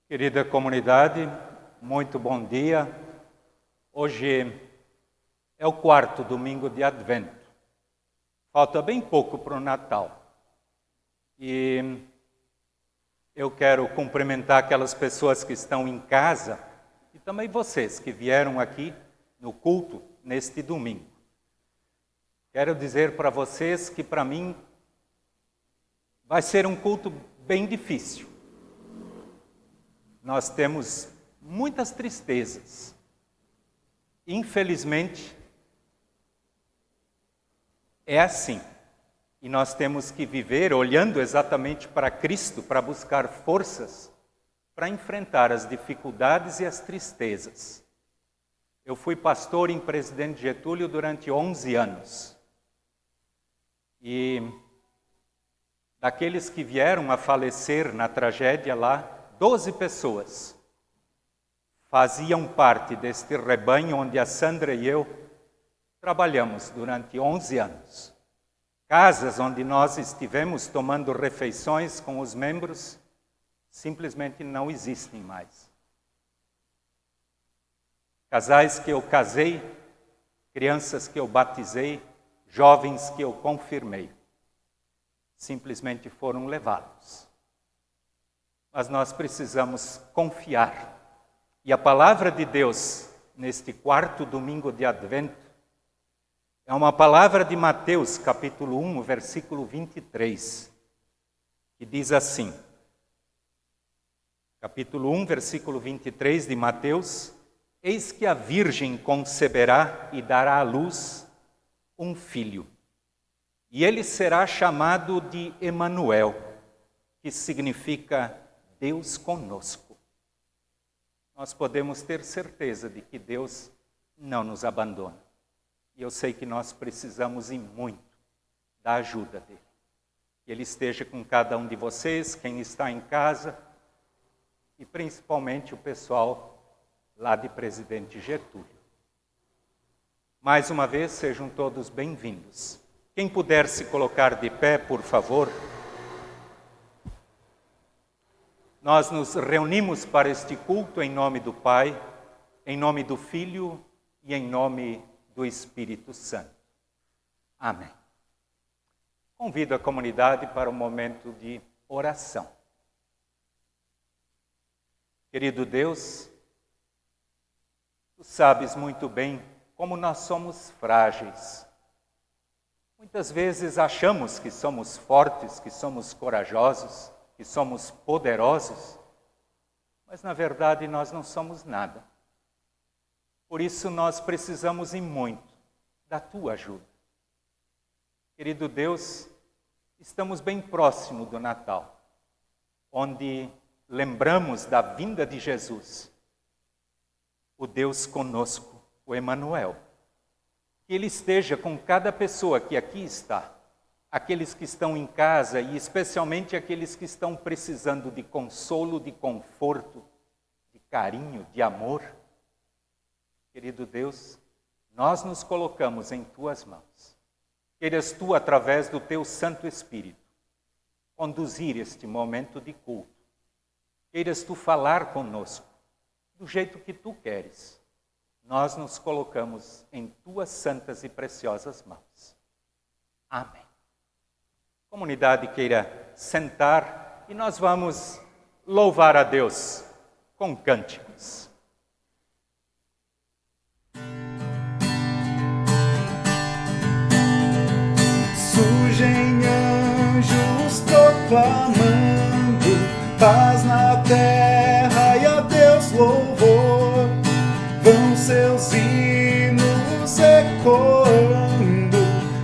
Querida comunidade, muito bom dia. Hoje é o 4º domingo de Advento. Falta bem pouco para o Natal. E eu quero cumprimentar aquelas pessoas que estão em casa e também vocês que vieram aqui no culto neste domingo. Quero dizer para vocês que para mim vai ser um culto bem difícil. Nós temos muitas tristezas. Infelizmente, é assim. E nós temos que viver olhando exatamente para Cristo, para buscar forças, para enfrentar as dificuldades e as tristezas. Eu fui pastor em Presidente Getúlio durante 11 anos. E daqueles que vieram a falecer na tragédia lá, 12 pessoas faziam parte deste rebanho onde a Sandra e eu trabalhamos durante 11 anos. Casas onde nós estivemos tomando refeições com os membros simplesmente não existem mais. Casais que eu casei, crianças que eu batizei, jovens que eu confirmei, simplesmente foram levados. Mas nós precisamos confiar. E a palavra de Deus, neste 4º domingo de Advento, é uma palavra de Mateus, capítulo 1, versículo 23, que diz assim, capítulo 1, versículo 23 de Mateus: Eis que a Virgem conceberá e dará à luz um filho, e ele será chamado de Emanuel, que significa Deus conosco. Nós podemos ter certeza de que Deus não nos abandona. E eu sei que nós precisamos e muito da ajuda dele. Que ele esteja com cada um de vocês, quem está em casa, e principalmente o pessoal lá de Presidente Getúlio. Mais uma vez, sejam todos bem-vindos. Quem puder se colocar de pé, por favor. Nós nos reunimos para este culto em nome do Pai, em nome do Filho e em nome do Espírito Santo. Amém. Convido a comunidade para um momento de oração. Querido Deus, Tu sabes muito bem como nós somos frágeis. Muitas vezes achamos que somos fortes, que somos corajosos, que somos poderosos, mas na verdade nós não somos nada. Por isso nós precisamos e muito da Tua ajuda. Querido Deus, estamos bem próximo do Natal, onde lembramos da vinda de Jesus, o Deus conosco, o Emanuel. Que Ele esteja com cada pessoa que aqui está, aqueles que estão em casa e especialmente aqueles que estão precisando de consolo, de conforto, de carinho, de amor. Querido Deus, nós nos colocamos em Tuas mãos. Queiras Tu, através do Teu Santo Espírito, conduzir este momento de culto. Queiras Tu falar conosco do jeito que Tu queres. Nós nos colocamos em Tuas santas e preciosas mãos. Amém. A comunidade queira sentar e nós vamos louvar a Deus com cânticos. Surgem anjos proclamando paz na terra e a Deus louvor. Vão seus hinos ecoando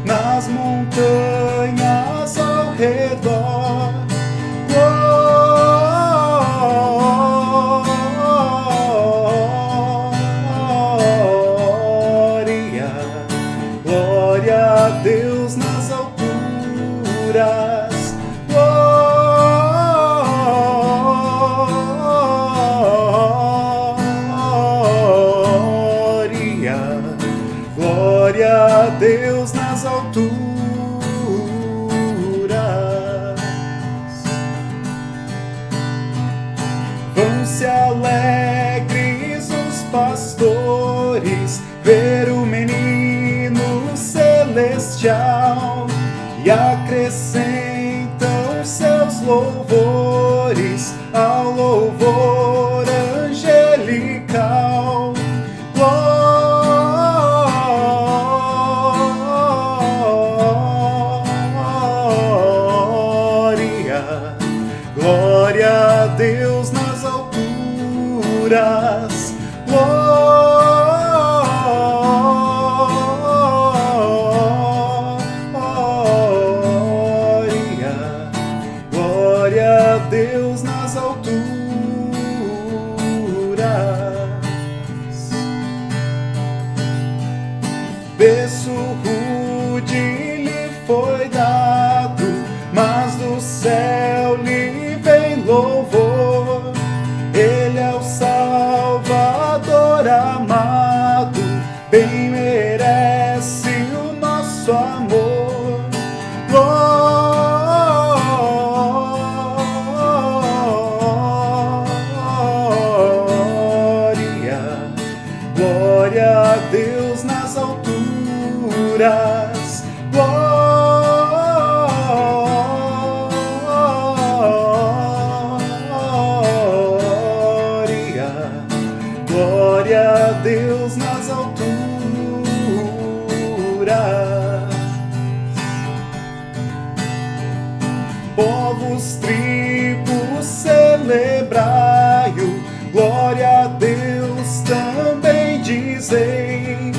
nas montanhas ao redor. Glória, glória a Deus nas alturas. Glória se alegres os pastores, ver o menino celestial, e acrescentam seus louvores ao louvor angelical. Glória, glória a Deus nas alturas. Glória a Deus nas alturas. Berço rude lhe foi dado, mas do céu lhe vem louvor. Ele é o Salvador amado, bem merece o nosso amor. Glória a Deus nas alturas. Glória a Deus nas alturas. Povos, tribos, celebrai-o. Glória a Deus também dizei.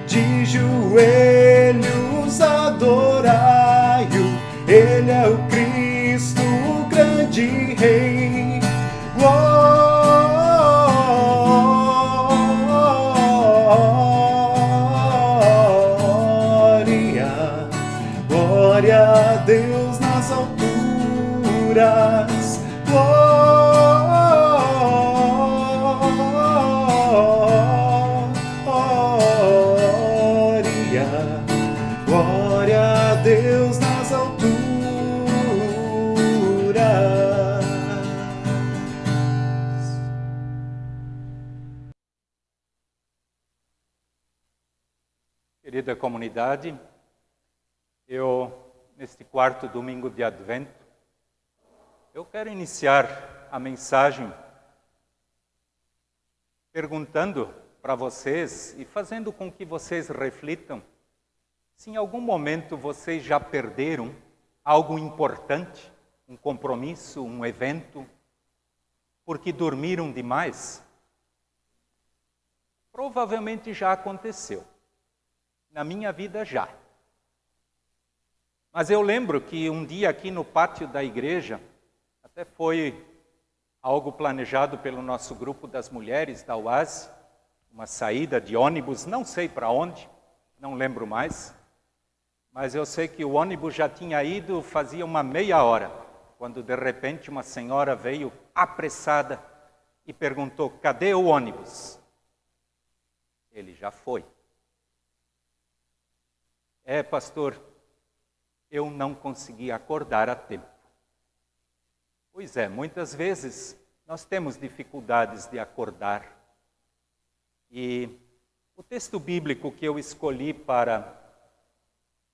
De joelhos adorai-o. Ele é o Cristo, o grande Rei. Glória a Deus nas alturas. Glória a Deus nas alturas. Querida comunidade, neste quarto domingo de Advento, eu quero iniciar a mensagem perguntando para vocês e fazendo com que vocês reflitam se em algum momento vocês já perderam algo importante, um compromisso, um evento, porque dormiram demais. Provavelmente já aconteceu. Na minha vida já. Mas eu lembro que um dia aqui no pátio da igreja, até foi algo planejado pelo nosso grupo das mulheres da UASE, uma saída de ônibus, não sei para onde, não lembro mais, mas eu sei que o ônibus já tinha ido fazia uma meia hora, quando de repente uma senhora veio apressada e perguntou: cadê o ônibus? Ele já foi. Pastor, eu não consegui acordar a tempo. Pois é, muitas vezes nós temos dificuldades de acordar. E o texto bíblico que eu escolhi para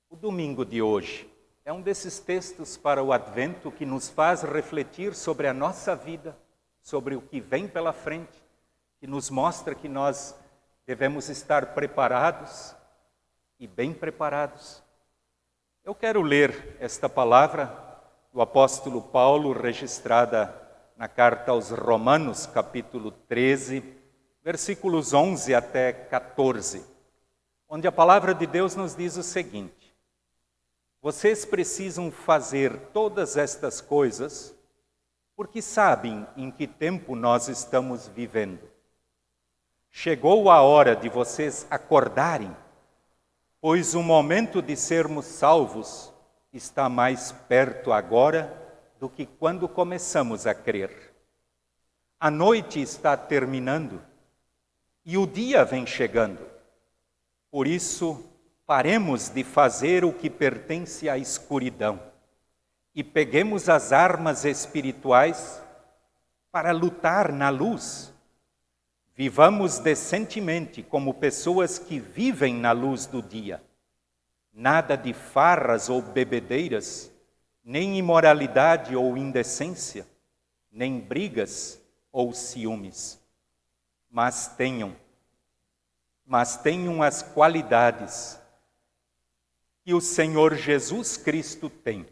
o domingo de hoje é um desses textos para o Advento que nos faz refletir sobre a nossa vida, sobre o que vem pela frente, que nos mostra que nós devemos estar preparados e bem preparados. Eu quero ler esta palavra do apóstolo Paulo, registrada na carta aos Romanos, capítulo 13, versículos 11 até 14, onde a palavra de Deus nos diz o seguinte: vocês precisam fazer todas estas coisas porque sabem em que tempo nós estamos vivendo. Chegou a hora de vocês acordarem, pois o momento de sermos salvos está mais perto agora do que quando começamos a crer. A noite está terminando e o dia vem chegando. Por isso, paremos de fazer o que pertence à escuridão e peguemos as armas espirituais para lutar na luz. Vivamos decentemente como pessoas que vivem na luz do dia. Nada de farras ou bebedeiras, nem imoralidade ou indecência, nem brigas ou ciúmes. Mas tenham as qualidades que o Senhor Jesus Cristo tem,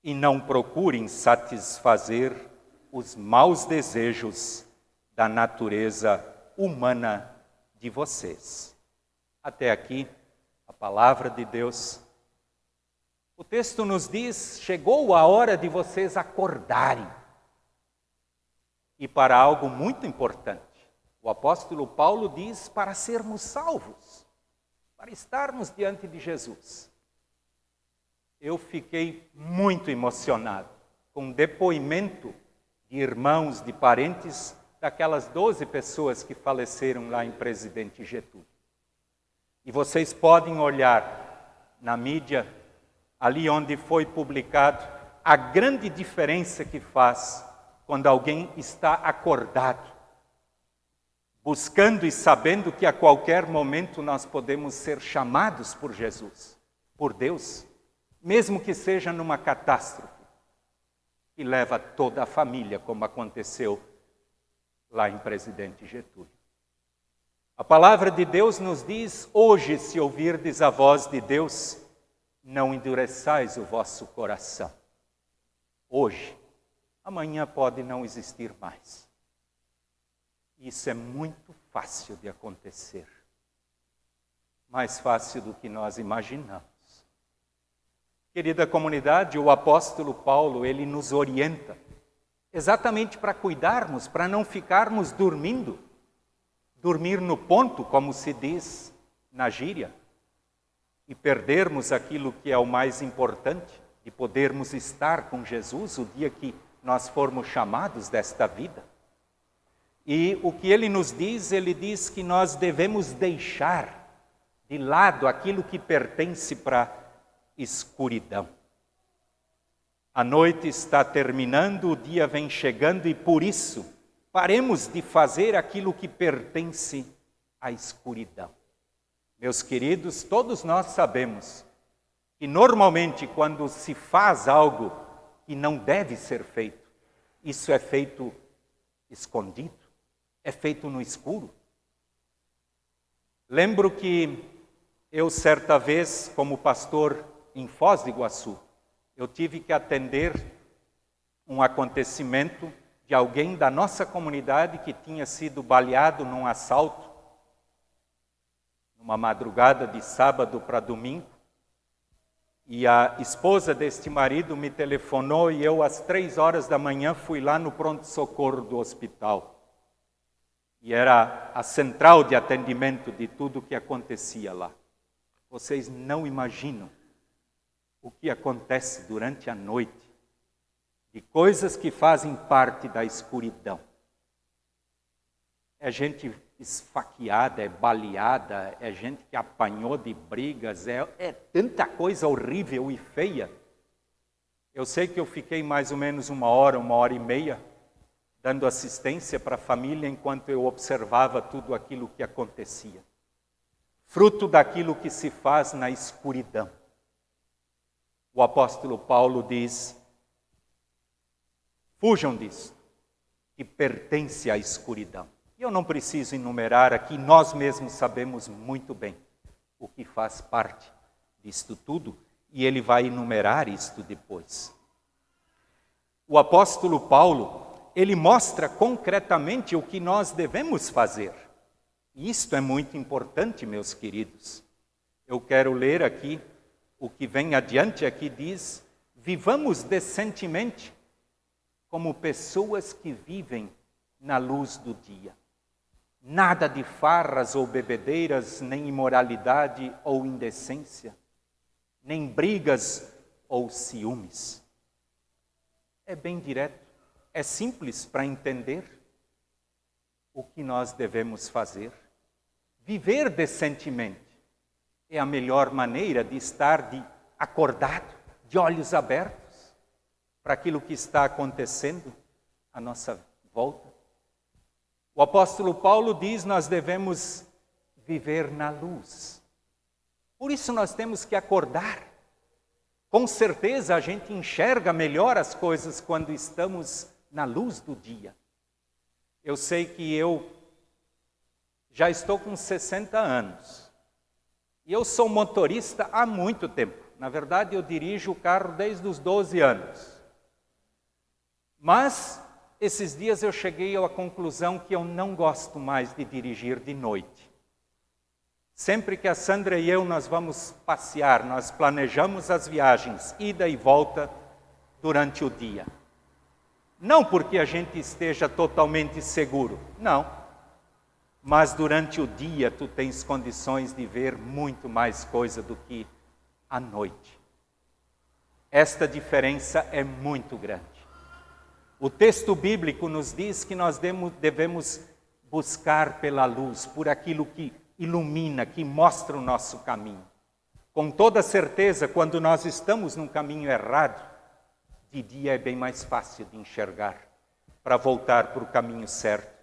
e não procurem satisfazer os maus desejos da natureza humana de vocês. Até aqui, a palavra de Deus. O texto nos diz: chegou a hora de vocês acordarem. E para algo muito importante, o apóstolo Paulo diz para sermos salvos, para estarmos diante de Jesus. Eu fiquei muito emocionado com o depoimento de irmãos, de parentes, daquelas 12 pessoas que faleceram lá em Presidente Getúlio. E vocês podem olhar na mídia, ali onde foi publicado, a grande diferença que faz quando alguém está acordado, buscando e sabendo que a qualquer momento nós podemos ser chamados por Jesus, por Deus, mesmo que seja numa catástrofe, e leva toda a família, como aconteceu lá em Presidente Getúlio. A palavra de Deus nos diz: hoje, se ouvirdes a voz de Deus, não endureçais o vosso coração. Hoje, amanhã pode não existir mais. Isso é muito fácil de acontecer. Mais fácil do que nós imaginamos. Querida comunidade, o apóstolo Paulo, ele nos orienta exatamente para cuidarmos, para não ficarmos dormindo. Dormir no ponto, como se diz na gíria, e perdermos aquilo que é o mais importante, de podermos estar com Jesus o dia que nós formos chamados desta vida. E o que ele nos diz, ele diz que nós devemos deixar de lado aquilo que pertence para a escuridão. A noite está terminando, o dia vem chegando e por isso paremos de fazer aquilo que pertence à escuridão. Meus queridos, todos nós sabemos que normalmente quando se faz algo que não deve ser feito, isso é feito escondido, é feito no escuro. Lembro que eu certa vez, como pastor em Foz do Iguaçu, eu tive que atender um acontecimento de alguém da nossa comunidade que tinha sido baleado num assalto, numa madrugada de sábado para domingo. E a esposa deste marido me telefonou e eu, às 3 horas da manhã, fui lá no pronto-socorro do hospital. E era a central de atendimento de tudo o que acontecia lá. Vocês não imaginam o que acontece durante a noite, de coisas que fazem parte da escuridão. É gente esfaqueada, é baleada, é gente que apanhou de brigas, é tanta coisa horrível e feia. Eu sei que eu fiquei mais ou menos 1 hora, 1 hora e meia, dando assistência para a família enquanto eu observava tudo aquilo que acontecia. Fruto daquilo que se faz na escuridão. O apóstolo Paulo diz: fujam disso, que pertence à escuridão. E eu não preciso enumerar aqui, nós mesmos sabemos muito bem o que faz parte disto tudo, e ele vai enumerar isto depois. O apóstolo Paulo, ele mostra concretamente o que nós devemos fazer. E isto é muito importante, meus queridos. Eu quero ler aqui, o que vem adiante aqui diz: vivamos decentemente como pessoas que vivem na luz do dia. Nada de farras ou bebedeiras, nem imoralidade ou indecência, nem brigas ou ciúmes. É bem direto, é simples para entender o que nós devemos fazer. Viver decentemente é a melhor maneira de estar acordado, de olhos abertos para aquilo que está acontecendo à nossa volta. O apóstolo Paulo diz: nós devemos viver na luz. Por isso nós temos que acordar. Com certeza a gente enxerga melhor as coisas quando estamos na luz do dia. Eu sei que eu já estou com 60 anos. E eu sou motorista há muito tempo. Na verdade, eu dirijo o carro desde os 12 anos. Mas, esses dias eu cheguei à conclusão que eu não gosto mais de dirigir de noite. Sempre que a Sandra e eu nós vamos passear, nós planejamos as viagens, ida e volta, durante o dia. Não porque a gente esteja totalmente seguro, não. Mas durante o dia tu tens condições de ver muito mais coisa do que à noite. Esta diferença é muito grande. O texto bíblico nos diz que nós devemos buscar pela luz, por aquilo que ilumina, que mostra o nosso caminho. Com toda certeza, quando nós estamos num caminho errado, de dia é bem mais fácil de enxergar, para voltar para o caminho certo,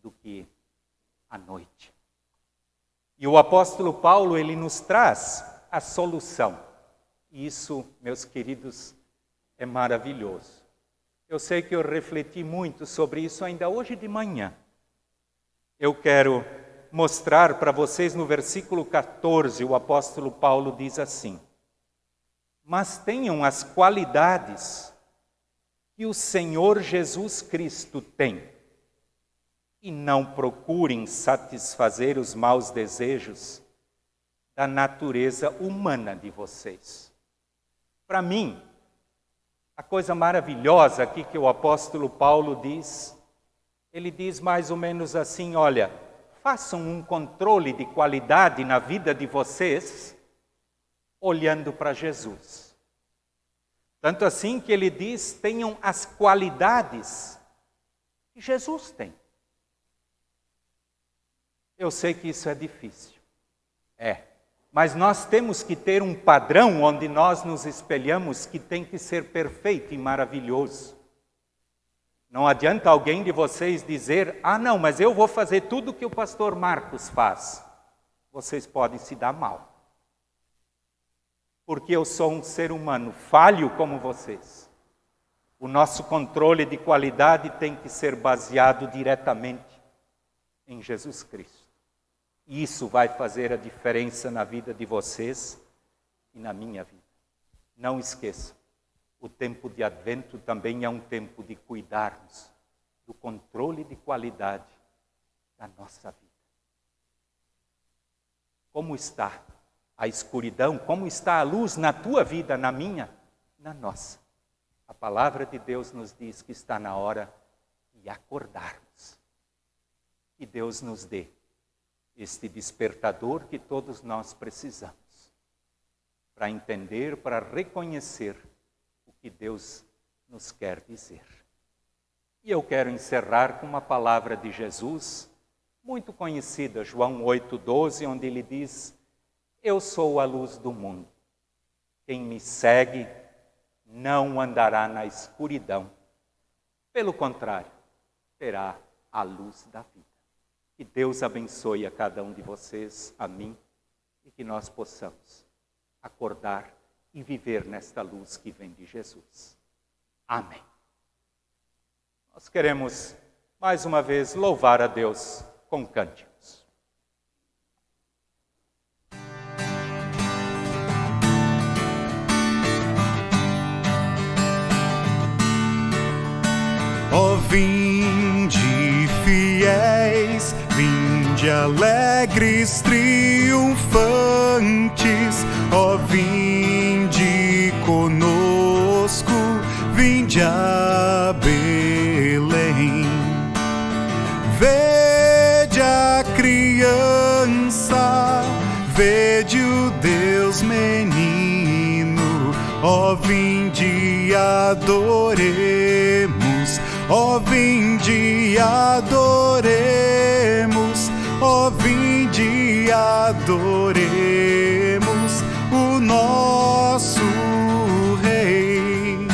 do que à noite. E o apóstolo Paulo, ele nos traz a solução. E isso, meus queridos, é maravilhoso. Eu sei que eu refleti muito sobre isso ainda hoje de manhã. Eu quero mostrar para vocês no versículo 14, o apóstolo Paulo diz assim: mas tenham as qualidades que o Senhor Jesus Cristo tem, e não procurem satisfazer os maus desejos da natureza humana de vocês. Para mim, a coisa maravilhosa aqui que o apóstolo Paulo diz, ele diz mais ou menos assim: olha, façam um controle de qualidade na vida de vocês, olhando para Jesus. Tanto assim que ele diz: tenham as qualidades que Jesus tem. Eu sei que isso é difícil. Mas nós temos que ter um padrão onde nós nos espelhamos que tem que ser perfeito e maravilhoso. Não adianta alguém de vocês dizer: não, mas eu vou fazer tudo o que o pastor Marcos faz. Vocês podem se dar mal. Porque eu sou um ser humano falho como vocês. O nosso controle de qualidade tem que ser baseado diretamente em Jesus Cristo. E isso vai fazer a diferença na vida de vocês e na minha vida. Não esqueçam, o tempo de Advento também é um tempo de cuidarmos do controle de qualidade da nossa vida. Como está a escuridão? Como está a luz na tua vida, na minha, na nossa? A palavra de Deus nos diz que está na hora de acordarmos. Que Deus nos dê este despertador que todos nós precisamos, para entender, para reconhecer o que Deus nos quer dizer. E eu quero encerrar com uma palavra de Jesus, muito conhecida, João 8,12, onde ele diz: eu sou a luz do mundo. Quem me segue não andará na escuridão. Pelo contrário, terá a luz da vida. Que Deus abençoe a cada um de vocês, a mim, e que nós possamos acordar e viver nesta luz que vem de Jesus. Amém. Nós queremos, mais uma vez, louvar a Deus com cânticos. Ó vinde fiéis, vinde alegres, triunfantes, ó vinde conosco, vinde a Belém. Vede a criança, vede o Deus menino, ó vinde adoremos, ó vinde adoremos, ó vinde adoremos o nosso Rei.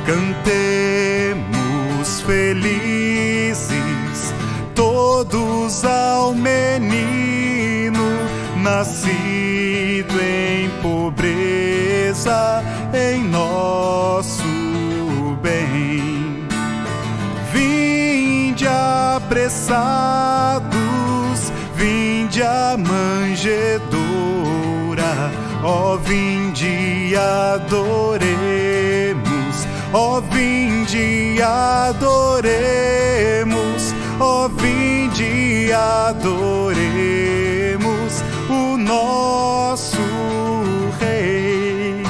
Cantemos juntos ao menino, nascido em pobreza, em nosso bem. Vinde apressados, vinde a manjedoura, ó vinde e adoremos, ó vinde e adoremos, ó vinde e adoremos o nosso Rei,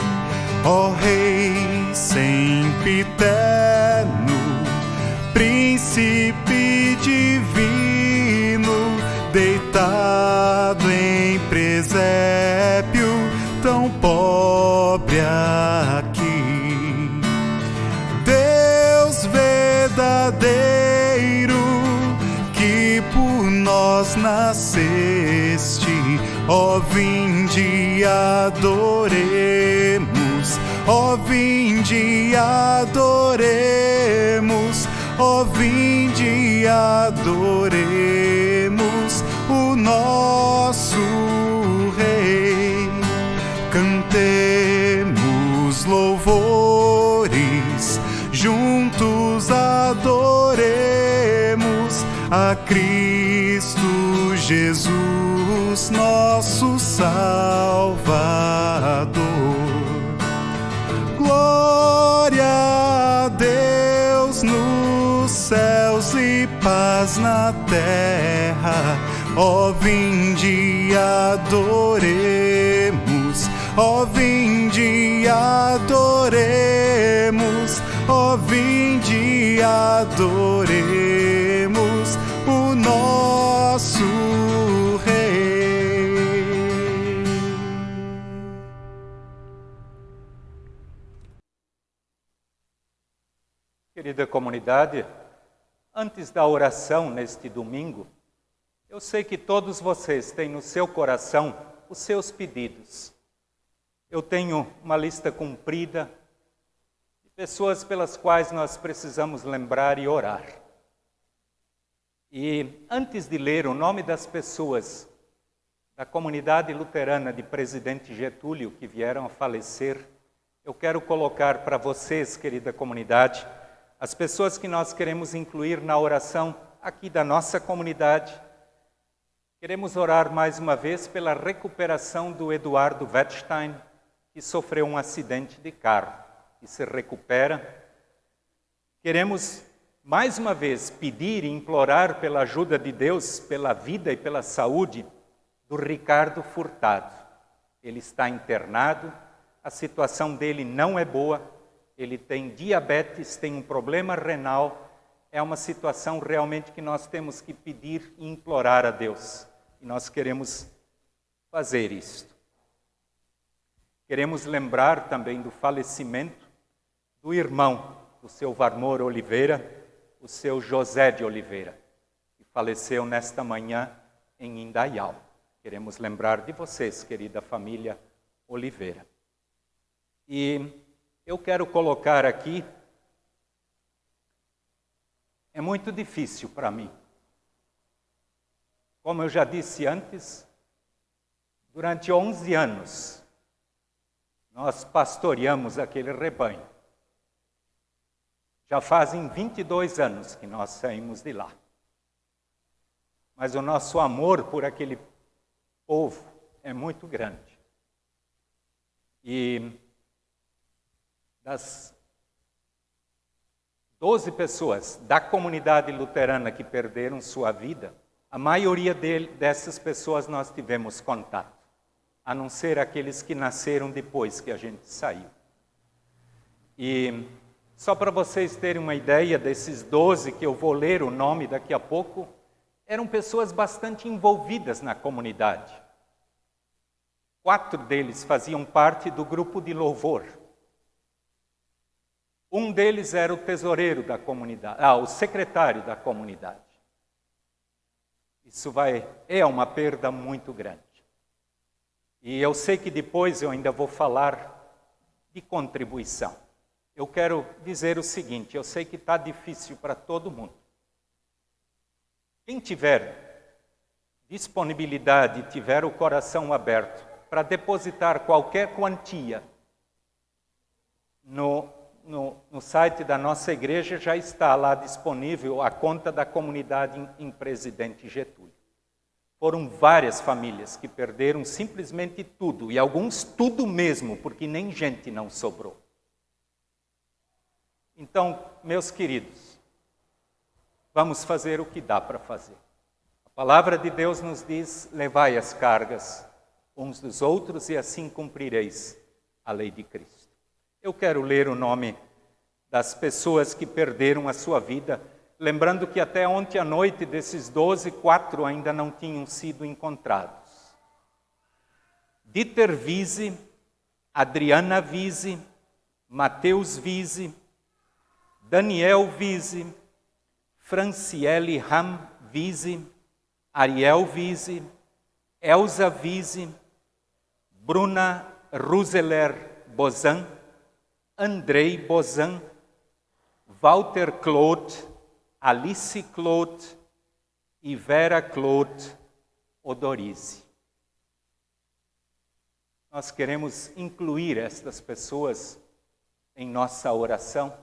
ó Rei sempiterno, Príncipe divino, deitado em presépio, tão pobre aqui. Deus verdadeiro, que por nós nasceste, ó vinde e adoremos, ó vinde e adoremos, ó vinde e adoremos o nosso Rei. Cantemos louvores, juntos adoremos a Cristo Jesus, nosso Salvador. Glória a Deus nos céus e paz na terra, ó vinde e adoremos, ó vinde e adoremos, ó vinde e adoremos o nosso Rei. Querida comunidade, antes da oração neste domingo, eu sei que todos vocês têm no seu coração os seus pedidos. Eu tenho uma lista comprida de pessoas pelas quais nós precisamos lembrar e orar. E antes de ler o nome das pessoas da comunidade luterana de Presidente Getúlio que vieram a falecer, eu quero colocar para vocês, querida comunidade, as pessoas que nós queremos incluir na oração aqui da nossa comunidade. Queremos orar mais uma vez pela recuperação do Eduardo Wettstein, que sofreu um acidente de carro e se recupera. Queremos mais uma vez pedir e implorar pela ajuda de Deus, pela vida e pela saúde do Ricardo Furtado. Ele está internado, a situação dele não é boa, ele tem diabetes, tem um problema renal, é uma situação realmente que nós temos que pedir e implorar a Deus. E nós queremos fazer isto. Queremos lembrar também do falecimento do irmão do seu Varmor Oliveira, o seu José de Oliveira, que faleceu nesta manhã em Indaial. Queremos lembrar de vocês, querida família Oliveira. E eu quero colocar aqui, é muito difícil para mim. Como eu já disse antes, durante 11 anos, nós pastoreamos aquele rebanho. Já fazem 22 anos que nós saímos de lá. Mas o nosso amor por aquele povo é muito grande. E das 12 pessoas da comunidade luterana que perderam sua vida, a maioria dessas pessoas nós tivemos contato, a não ser aqueles que nasceram depois que a gente saiu. E só para vocês terem uma ideia desses 12 que eu vou ler o nome daqui a pouco, eram pessoas bastante envolvidas na comunidade. 4 deles faziam parte do grupo de louvor. Um deles era o tesoureiro da comunidade, o secretário da comunidade. Isso é uma perda muito grande. E eu sei que depois eu ainda vou falar de contribuição. Eu quero dizer o seguinte, eu sei que está difícil para todo mundo. Quem tiver disponibilidade e tiver o coração aberto para depositar qualquer quantia no site da nossa igreja, já está lá disponível a conta da comunidade em Presidente Getúlio. Foram várias famílias que perderam simplesmente tudo, e alguns tudo mesmo, porque nem gente não sobrou. Então, meus queridos, vamos fazer o que dá para fazer. A palavra de Deus nos diz: levai as cargas uns dos outros e assim cumprireis a lei de Cristo. Eu quero ler o nome das pessoas que perderam a sua vida, lembrando que até ontem à noite, desses 12, 4 ainda não tinham sido encontrados. Dieter Wiese, Adriana Wiese, Mateus Wiese, Daniel Wiese, Franciele Ram Wiese, Ariel Wiese, Elza Wiese, Bruna Ruseler Bozan, Andrei Bozan, Walter Claude, Alice Claude e Vera Claude Odorizzi. Nós queremos incluir estas pessoas em nossa oração.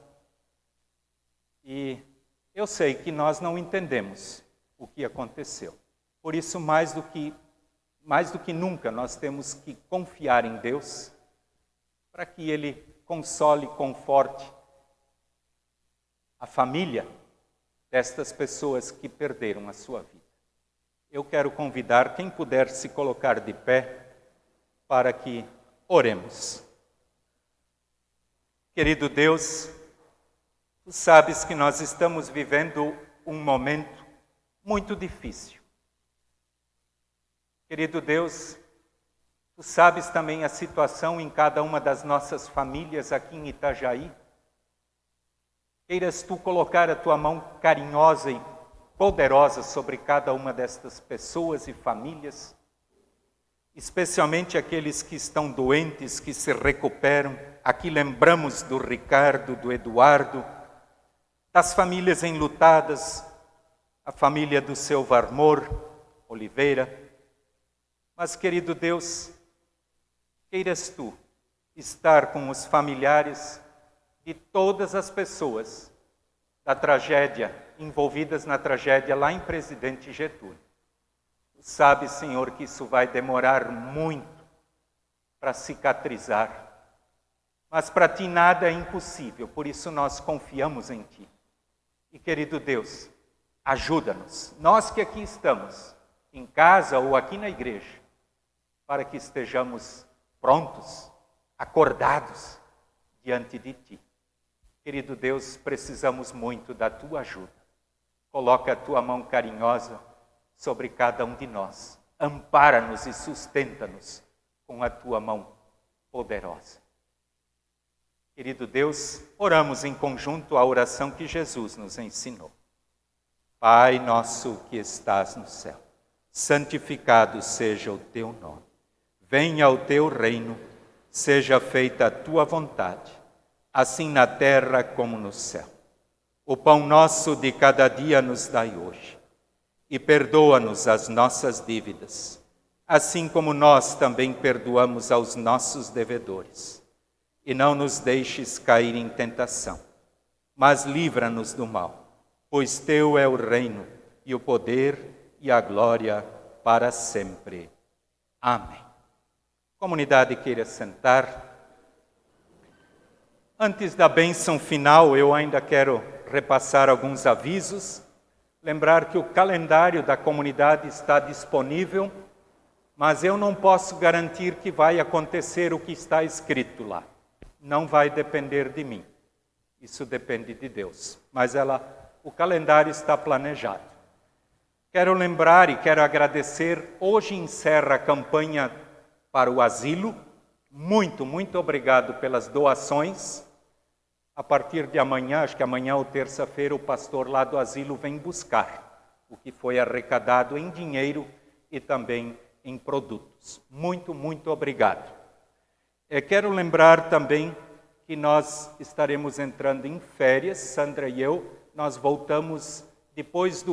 E eu sei que nós não entendemos o que aconteceu. Por isso, mais do que nunca, nós temos que confiar em Deus para que Ele console e conforte a família destas pessoas que perderam a sua vida. Eu quero convidar quem puder se colocar de pé para que oremos. Querido Deus, Tu sabes que nós estamos vivendo um momento muito difícil. Querido Deus, Tu sabes também a situação em cada uma das nossas famílias aqui em Itajaí. Queiras Tu colocar a Tua mão carinhosa e poderosa sobre cada uma destas pessoas e famílias, especialmente aqueles que estão doentes, que se recuperam. Aqui lembramos do Ricardo, do Eduardo, das famílias enlutadas, a família do seu Varmor Oliveira. Mas, querido Deus, queiras Tu estar com os familiares de todas as pessoas da tragédia, envolvidas na tragédia lá em Presidente Getúlio. Tu sabes, Senhor, que isso vai demorar muito para cicatrizar, mas para Ti nada é impossível, por isso nós confiamos em Ti. E, querido Deus, ajuda-nos, nós que aqui estamos, em casa ou aqui na igreja, para que estejamos prontos, acordados diante de Ti. Querido Deus, precisamos muito da Tua ajuda. Coloca a Tua mão carinhosa sobre cada um de nós. Ampara-nos e sustenta-nos com a Tua mão poderosa. Querido Deus, oramos em conjunto a oração que Jesus nos ensinou. Pai nosso que estás no céu, santificado seja o Teu nome. Venha o Teu reino, seja feita a Tua vontade, assim na terra como no céu. O pão nosso de cada dia nos dai hoje, e perdoa-nos as nossas dívidas, assim como nós também perdoamos aos nossos devedores. E não nos deixes cair em tentação, mas livra-nos do mal, pois Teu é o reino, e o poder, e a glória para sempre. Amém. Comunidade, queira sentar. Antes da bênção final, eu ainda quero repassar alguns avisos. Lembrar que o calendário da comunidade está disponível, mas eu não posso garantir que vai acontecer o que está escrito lá. Não vai depender de mim. Isso depende de Deus. Mas o calendário está planejado. Quero lembrar e quero agradecer. Hoje encerra a campanha para o asilo. Muito, muito obrigado pelas doações. A partir de amanhã, acho que amanhã ou terça-feira, o pastor lá do asilo vem buscar o que foi arrecadado em dinheiro e também em produtos. Muito, muito obrigado. Quero lembrar também que nós estaremos entrando em férias, Sandra e eu. Nós voltamos depois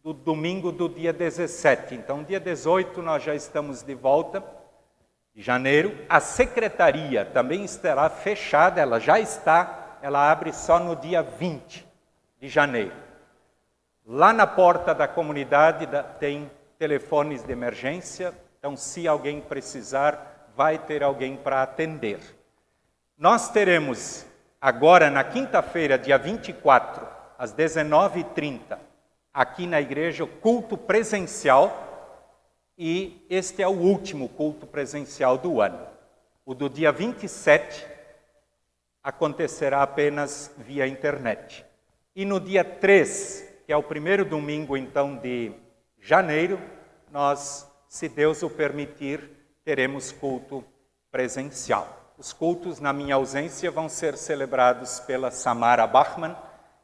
do domingo do dia 17. Então, dia 18 nós já estamos de volta, de janeiro. A secretaria também estará fechada, ela abre só no dia 20 de janeiro. Lá na porta da comunidade tem telefones de emergência, então se alguém precisar, vai ter alguém para atender. Nós teremos agora na quinta-feira, dia 24, às 19h30, aqui na igreja, o culto presencial, e este é o último culto presencial do ano. O do dia 27 acontecerá apenas via internet. E no dia 3, que é o primeiro domingo, então, de janeiro, nós, se Deus o permitir, teremos culto presencial. Os cultos, na minha ausência, vão ser celebrados pela Samara Bachmann.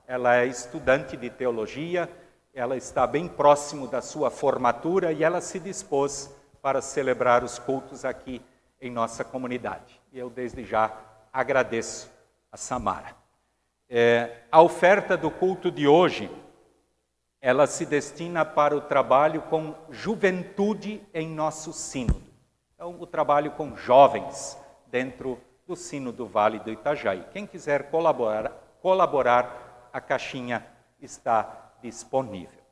Ela é estudante de teologia, ela está bem próximo da sua formatura e ela se dispôs para celebrar os cultos aqui em nossa comunidade. E eu, desde já, agradeço a Samara. A oferta do culto de hoje, ela se destina para o trabalho com juventude em nosso sínodo. Então, o trabalho com jovens dentro do Sínodo do Vale do Itajaí. Quem quiser colaborar, a caixinha está disponível.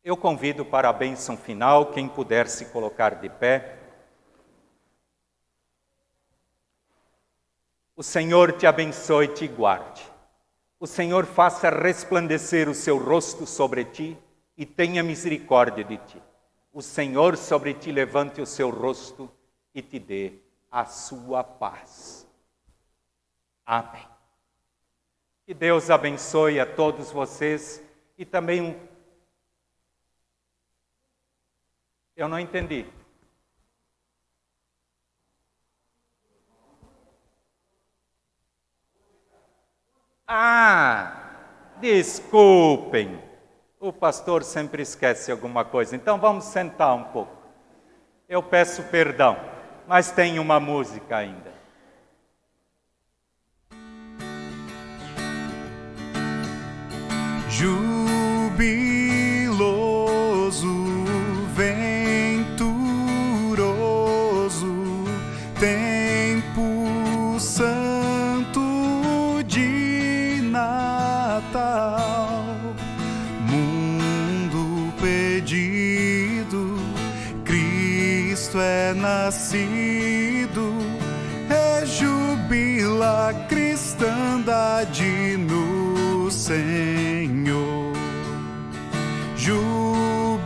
Eu convido para a bênção final, quem puder se colocar de pé. O Senhor te abençoe e te guarde. O Senhor faça resplandecer o seu rosto sobre ti e tenha misericórdia de ti. O Senhor sobre ti levante o seu rosto e te dê a sua paz. Amém. Que Deus abençoe a todos vocês e também eu não entendi. Desculpem. O pastor sempre esquece alguma coisa. Então vamos sentar um pouco. Eu peço perdão, mas tem uma música ainda. Jubiloso, venturoso, tempo santo de Natal, mundo pedido, Cristo é nascido, rejubila a cristandade no Senhor. Jubiloso,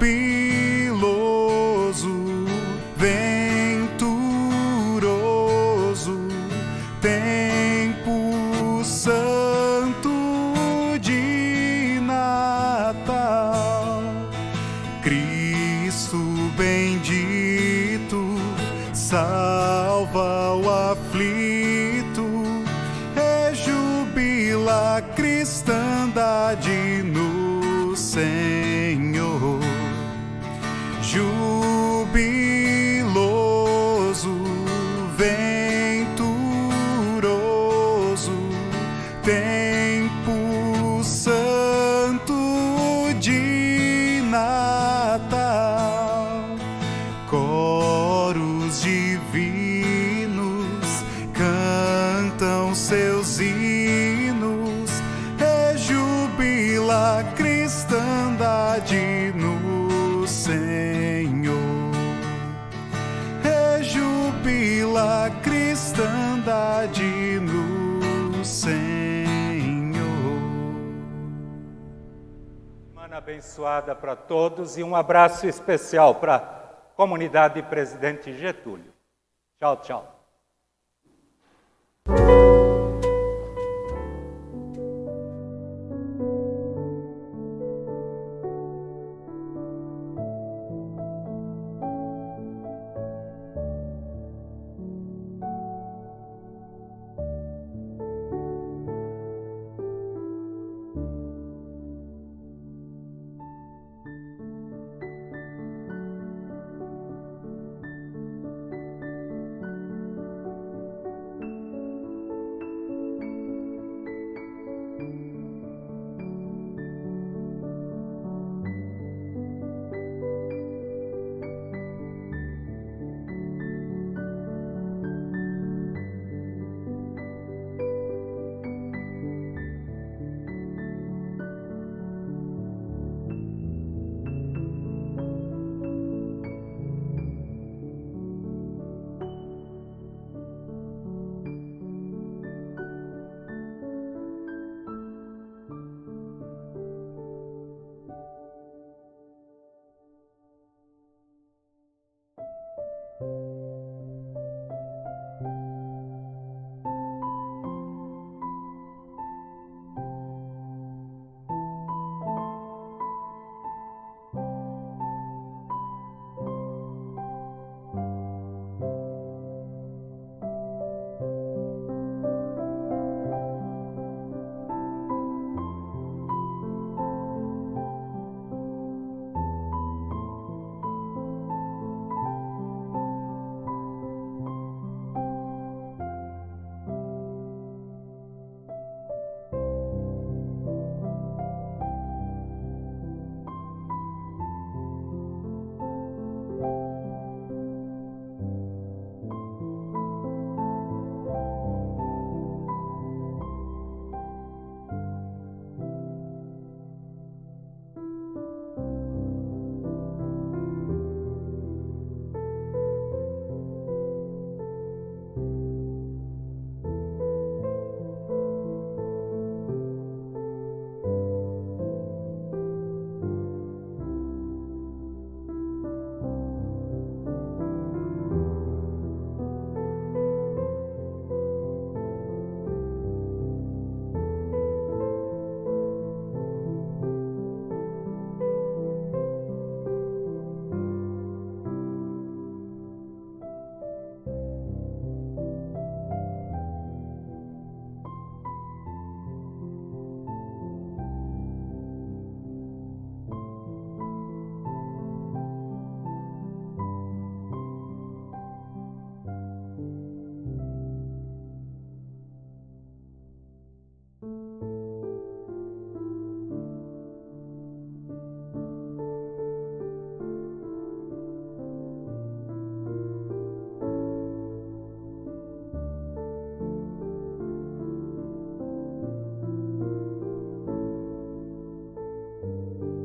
venturoso, tempo santo de Natal, Cristo bendito salva o aflito, rejubila a cristandade no Senhor. Jubiloso, venturoso, tempo santo de Natal, coros divinos cantam seus hinos, rejubila a cristandade no Senhor. Rejubila a cristandade no Senhor. Semana abençoada para todos e um abraço especial para a comunidade Presidente Getúlio. Tchau, tchau.